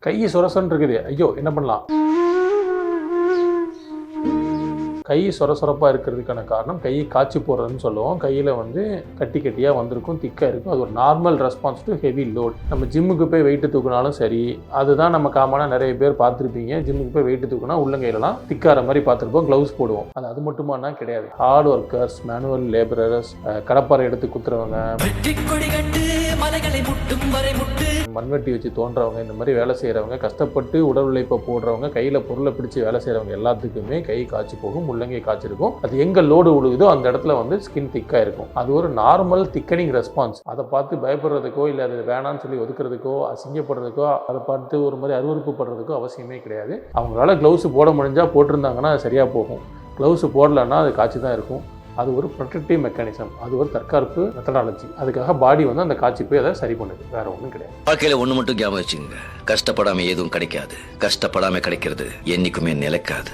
கை சொரசொன்னு இருக்குது, ஐயோ என்ன பண்ணலாம்? கை சொரசொரப்பாக இருக்கிறதுக்கான காரணம் கையை காய்ச்சி போடுறதுன்னு சொல்லுவோம். கையில் வந்து கட்டி கட்டியாக வந்திருக்கும், திக்காக இருக்கும். அது ஒரு normal response to heavy load. நம்ம ஜிம்முக்கு போய் வெயிட்டு தூக்கினாலும் சரி, அதுதான் நம்ம காமனாக நிறைய பேர் பார்த்துருப்பீங்க. ஜிம்முக்கு போய் வெயிட்டு தூக்கினா உள்ளங்கையிலலாம் திக்கார மாதிரி பார்த்துருப்போம், க்ளவுஸ் போடுவோம். அது மட்டுமானா கிடையாது. ஹார்ட் ஒர்க்கர்ஸ், மேனுவல் லேபரர்ஸ், கடப்பாறை எடுத்து குத்துறவங்க, மண்வெட்டி வச்சு தோன்றவங்க, இந்த மாதிரி வேலை செய்கிறவங்க, கஷ்டப்பட்டு உடல் உழைப்பை போடுறவங்க, கையில் பொருளை பிடிச்சி வேலை செய்கிறவங்க எல்லாத்துக்குமே கை காய்ச்சி போகும், உள்ளங்கை காய்ச்சிருக்கும். அது எங்கே லோடு விழுகுதோ அந்த இடத்துல வந்து ஸ்கின் திக்காக இருக்கும். அது ஒரு நார்மல் திக்கனிங் ரெஸ்பான்ஸ். அதை பார்த்து பயப்படுறதுக்கோ இல்லை அது வேணான்னு சொல்லி ஒதுக்குறதுக்கோ அசிங்கப்படுறதுக்கோ அதை பார்த்து ஒரு மாதிரி அருவருப்பு படுறதுக்கோ அவசியமே கிடையாது. அவங்களால க்ளவுஸ் போட முடிஞ்சால் போட்டிருந்தாங்கன்னா அது சரியாக போகும். க்ளவுஸ் போடலைன்னா அது காய்ச்சி தான் இருக்கும். அது ஒரு ப்ரொடெக்டிவ் மெக்கானிசம், அது ஒரு தற்காப்பு மெத்தடாலஜி. அதுக்காக பாடி வந்து அந்த காய்ச்சி போய் அதை சரி பண்ணுது, வேற ஒன்றும் கிடையாது. வாழ்க்கையில ஒன்று மட்டும் ஞாபகம் வச்சுங்க, கஷ்டப்படாம எதுவும் கிடைக்காது, கஷ்டப்படாம கிடைக்கிறது என்னைக்குமே நிலைக்காது.